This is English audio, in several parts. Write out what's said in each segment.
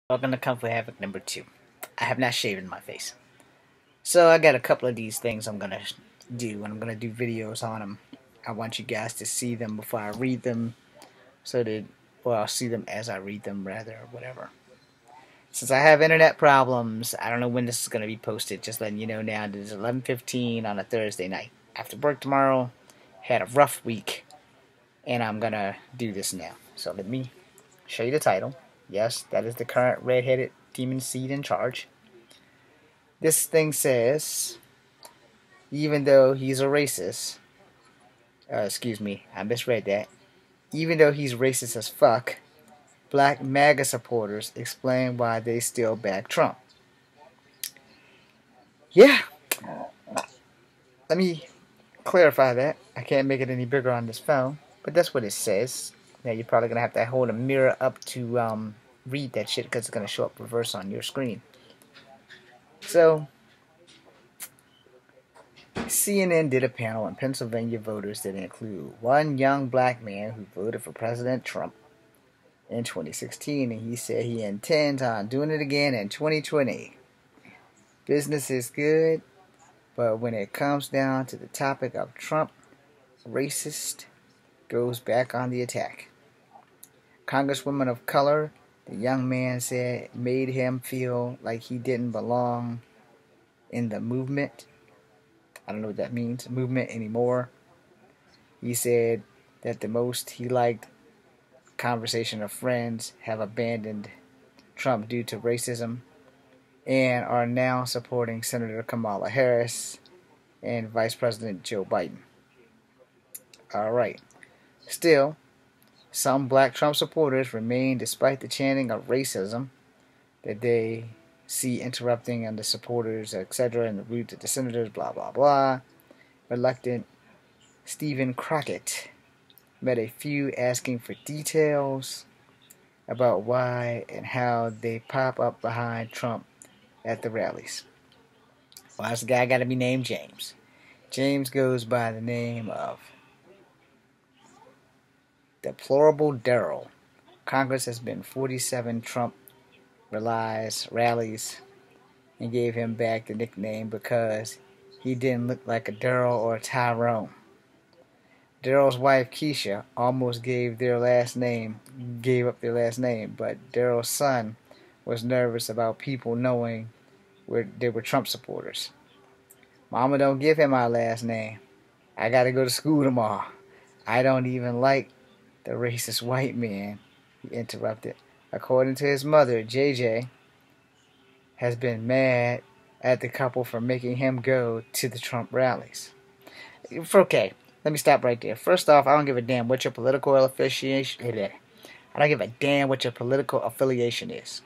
Welcome to Kung Fu Havoc number 2. I have not shaven my face. So I got a couple of these things I'm going to do, and I'm going to do videos on them. I want you guys to see them before I read them, so that, well, I'll see them as I read them, rather, or whatever. Since I have internet problems, I don't know when this is going to be posted, just letting you know now that it's 11:15 on a Thursday night. After work tomorrow, had a rough week, and I'm going to do this now. So let me show you the title. Yes, that is the current red-headed demon seed in charge. This thing says, even though he's a racist, excuse me, I misread that. Even though he's racist as fuck, black M.A.G.A supporters explain why they still back Trump. Yeah, let me clarify that. I can't make it any bigger on this phone, but that's what it says. Now you're probably going to have to hold a mirror up to read that shit because it's going to show up reverse on your screen. So, CNN did a panel on Pennsylvania voters that include one young black man who voted for President Trump in 2016, and he said he intends on doing it again in 2020. Business is good, but when it comes down to the topic of Trump, racist goes back on the attack. Congresswoman of color, the young man said, made him feel like he didn't belong in the movement. I don't know what that means, movement anymore. He said that the most he liked conversation of friends have abandoned Trump due to racism and are now supporting Senator Kamala Harris and Vice President Joe Biden. Alright. Still, some black Trump supporters remain despite the chanting of racism that they see interrupting and the supporters, etc., and the route to the senators, blah, blah, blah. Reluctant Stephen Crockett met a few asking for details about why and how they pop up behind Trump at the rallies. Well, this guy got to be named James. James goes by the name of Deplorable Daryl. Congress has been 47 Trump rallies and gave him back the nickname because he didn't look like a Daryl or a Tyrone. Daryl's wife Keisha almost gave up their last name, but Daryl's son was nervous about people knowing they were Trump supporters. Mama, don't give him my last name. I gotta go to school tomorrow. I don't even like the racist white man, he interrupted. According to his mother, JJ has been mad at the couple for making him go to the Trump rallies. Okay, let me stop right there. First off, I don't give a damn what your political affiliation is. I don't give a damn what your political affiliation is.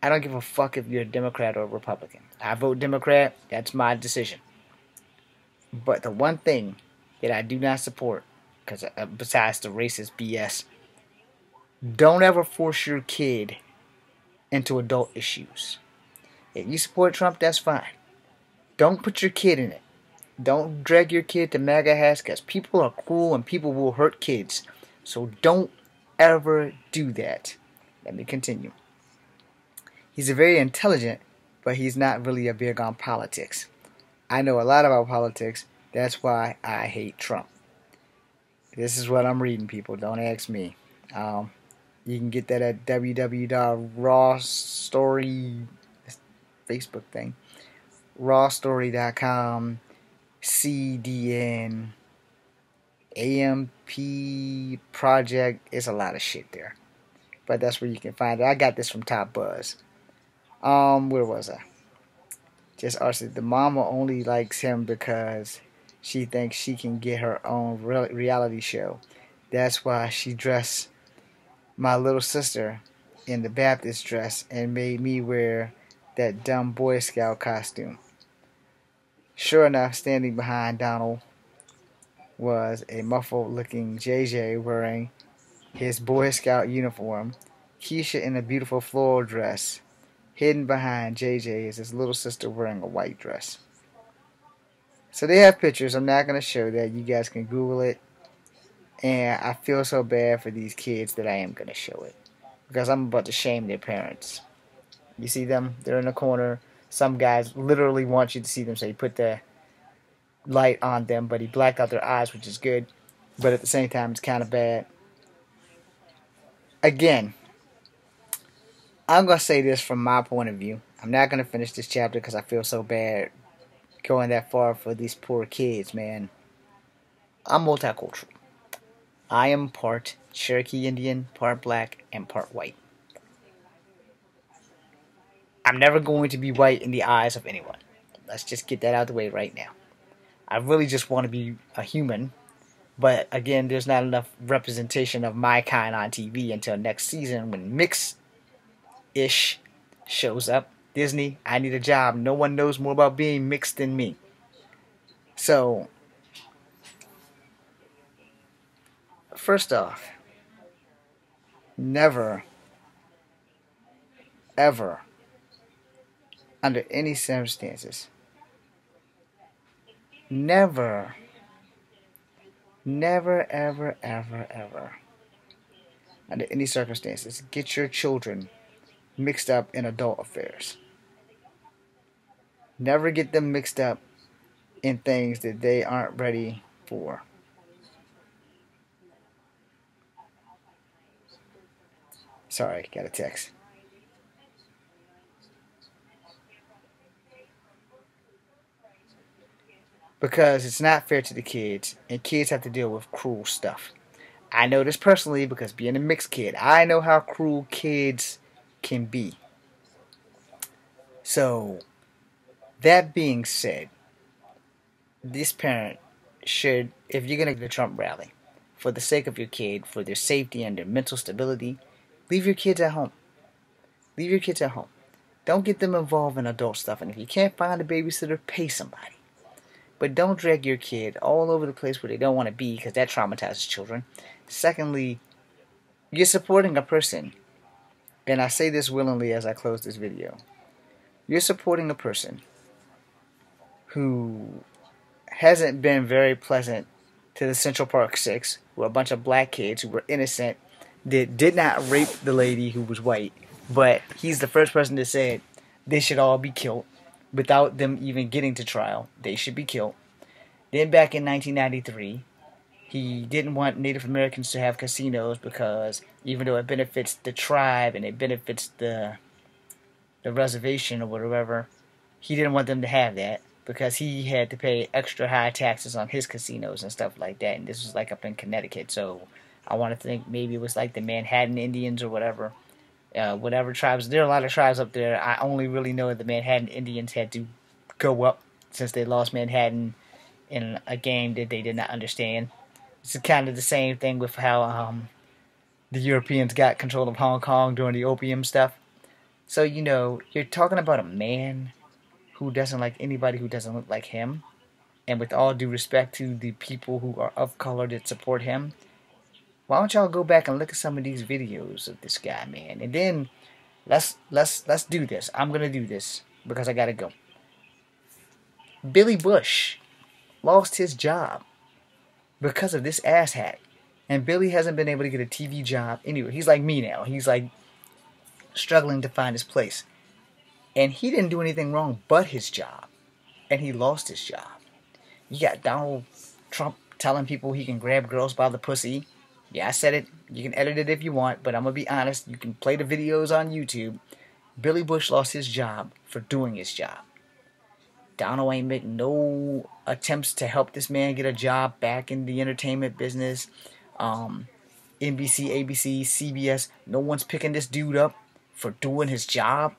I don't give a fuck if you're a Democrat or a Republican. I vote Democrat, that's my decision. But the one thing that I do not support, because besides the racist BS, don't ever force your kid into adult issues. If you support Trump, that's fine. Don't put your kid in it. Don't drag your kid to M.A.G.A hats because people are cruel and people will hurt kids. So don't ever do that. Let me continue. He's very intelligent, but he's not really a big on politics. I know a lot about politics. That's why I hate Trump. This is what I'm reading, people. Don't ask me. You can get that at www.rawstory, Facebook thing, rawstory.com, CDN, AMP Project. It's a lot of shit there. But that's where you can find it. I got this from Top Buzz. Where was I? Just arson. The mama only likes him because she thinks she can get her own reality show. That's why she dressed my little sister in the Baptist dress and made me wear that dumb Boy Scout costume. Sure enough, standing behind Donald was a muffled-looking JJ wearing his Boy Scout uniform. Keisha in a beautiful floral dress. Hidden behind JJ is his little sister wearing a white dress. So they have pictures. I'm not going to show that. You guys can Google it. And I feel so bad for these kids that I am going to show it. because I'm about to shame their parents. You see them? They're in the corner. Some guys literally want you to see them, so he put the light on them, but he blacked out their eyes, which is good. But at the same time, it's kind of bad. Again, I'm going to say this from my point of view. I'm not going to finish this chapter because I feel so bad going that far for these poor kids, man. I'm multicultural. I am part Cherokee Indian, part black, and part white. I'm never going to be white in the eyes of anyone. Let's just get that out of the way right now. I really just want to be a human. But again, there's not enough representation of my kind on TV until next season when Mix-ish shows up. Disney, I need a job. No one knows more about being mixed than me. So, first off, never, ever, under any circumstances, never, ever, under any circumstances, get your children mixed up in adult affairs. Never get them mixed up in things that they aren't ready for. Sorry, got a text. Because it's not fair to the kids, and kids have to deal with cruel stuff. I know this personally because being a mixed kid, I know how cruel kids can be. So, that being said, this parent should, if you're going to the Trump rally, for the sake of your kid, for their safety and their mental stability, leave your kids at home. Leave your kids at home. Don't get them involved in adult stuff. And if you can't find a babysitter, pay somebody. But don't drag your kid all over the place where they don't want to be because that traumatizes children. Secondly, you're supporting a person. And I say this willingly as I close this video. You're supporting a person who hasn't been very pleasant to the Central Park Six, who are a bunch of black kids who were innocent, that did not rape the lady who was white. But he's the first person that said they should all be killed without them even getting to trial. They should be killed. Then back in 1993, he didn't want Native Americans to have casinos because even though it benefits the tribe and it benefits the reservation or whatever, he didn't want them to have that because he had to pay extra high taxes on his casinos and stuff like that. And this was like up in Connecticut, so I want to think maybe it was like the Manhattan Indians or whatever. Whatever tribes, there are a lot of tribes up there. I only really know that the Manhattan Indians had to go up since they lost Manhattan in a game that they did not understand. It's kind of the same thing with how the Europeans got control of Hong Kong during the opium stuff. So, you know, you're talking about a man who doesn't like anybody who doesn't look like him. And with all due respect to the people who are of color that support him, why don't y'all go back and look at some of these videos of this guy, man? And then let's do this. I'm gonna do this because I gotta go. Billy Bush lost his job because of this asshat. And Billy hasn't been able to get a TV job anywhere. He's like me now. He's like struggling to find his place. And he didn't do anything wrong but his job. And he lost his job. You got Donald Trump telling people he can grab girls by the pussy. Yeah, I said it. You can edit it if you want, but I'm going to be honest. You can play the videos on YouTube. Billy Bush lost his job for doing his job. Donald ain't making no attempts to help this man get a job back in the entertainment business. NBC, ABC, CBS, no one's picking this dude up for doing his job.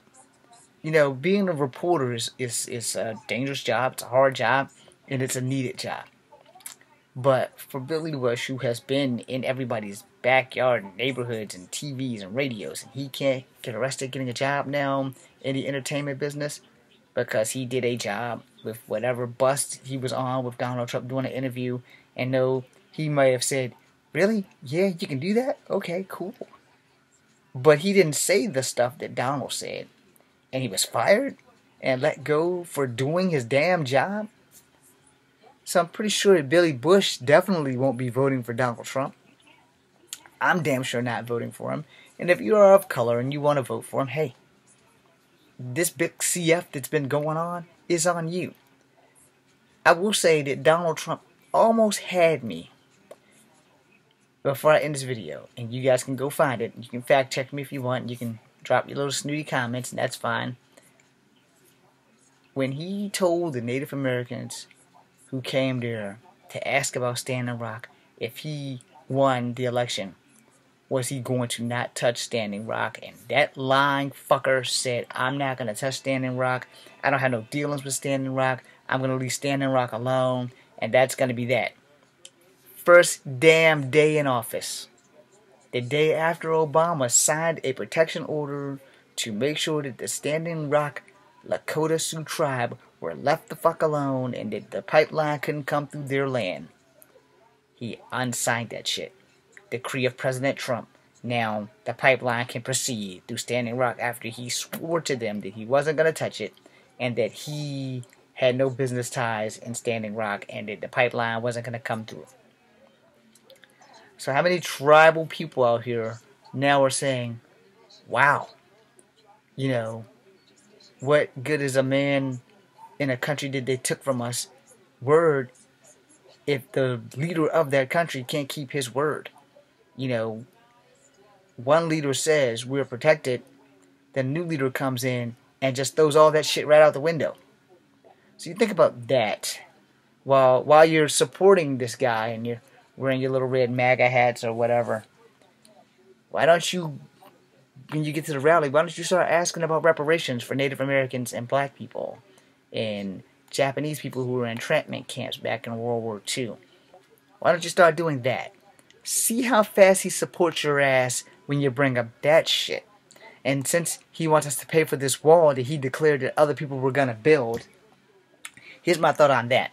You know, being a reporter is a dangerous job. It's a hard job, and it's a needed job. But for Billy Bush, who has been in everybody's backyard and neighborhoods and TVs and radios, and he can't get arrested getting a job now in the entertainment business because he did a job with whatever bust he was on with Donald Trump doing an interview. And no, he may have said, really? Yeah, you can do that? Okay, cool. But he didn't say the stuff that Donald said. And he was fired and let go for doing his damn job. So I'm pretty sure that Billy Bush definitely won't be voting for Donald Trump. I'm damn sure not voting for him. And if you are of color and you want to vote for him, hey, this big CF that's been going on is on you. I will say that Donald Trump almost had me before I end this video, and you guys can go find it. You can fact check me if you want. You can drop your little snooty comments, and that's fine. When he told the Native Americans who came there to ask about Standing Rock if he won the election, was he going to not touch Standing Rock? And that lying fucker said, I'm not going to touch Standing Rock. I don't have no dealings with Standing Rock. I'm going to leave Standing Rock alone, and that's going to be that. First damn day in office. The day after Obama signed a protection order to make sure that the Standing Rock Lakota Sioux tribe were left the fuck alone and that the pipeline couldn't come through their land. He unsigned that shit. Decree of President Trump. Now the pipeline can proceed through Standing Rock after he swore to them that he wasn't going to touch it and that he had no business ties in Standing Rock and that the pipeline wasn't going to come through. So how many tribal people out here now are saying, wow, you know, what good is a man in a country that they took from us word if the leader of that country can't keep his word? You know, one leader says we're protected, then a new leader comes in and just throws all that shit right out the window. So you think about that while you're supporting this guy and you're wearing your little red M.A.G.A hats or whatever. Why don't you, when you get to the rally, why don't you start asking about reparations for Native Americans and black people and Japanese people who were in entrapment camps back in World War II? Why don't you start doing that? See how fast he supports your ass when you bring up that shit. And since he wants us to pay for this wall that he declared that other people were going to build, here's my thought on that.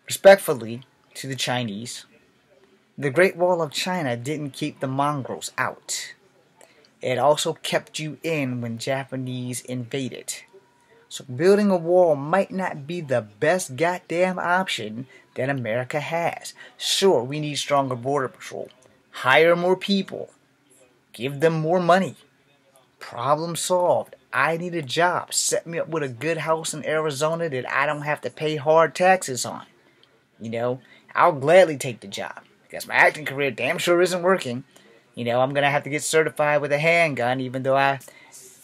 Respectfully to the Chinese, the Great Wall of China didn't keep the Mongols out. It also kept you in when Japanese invaded. So building a wall might not be the best goddamn option that America has. Sure, we need stronger border patrol. Hire more people. Give them more money. Problem solved. I need a job. Set me up with a good house in Arizona that I don't have to pay hard taxes on. You know, I'll gladly take the job. Because my acting career damn sure isn't working. You know, I'm going to have to get certified with a handgun, even though I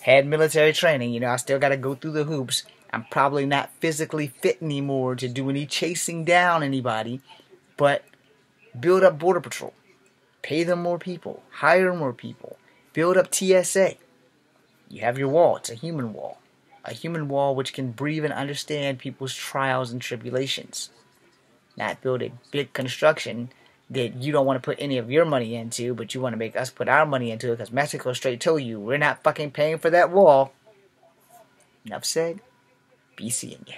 had military training. You know, I still got to go through the hoops. I'm probably not physically fit anymore to do any chasing down anybody. But build up Border Patrol. Pay them more people. Hire more people. Build up TSA. You have your wall. It's a human wall. A human wall which can breathe and understand people's trials and tribulations. Not build a big construction that you don't want to put any of your money into, but you want to make us put our money into it because Mexico straight told you we're not fucking paying for that wall. Enough said. Be seeing ya.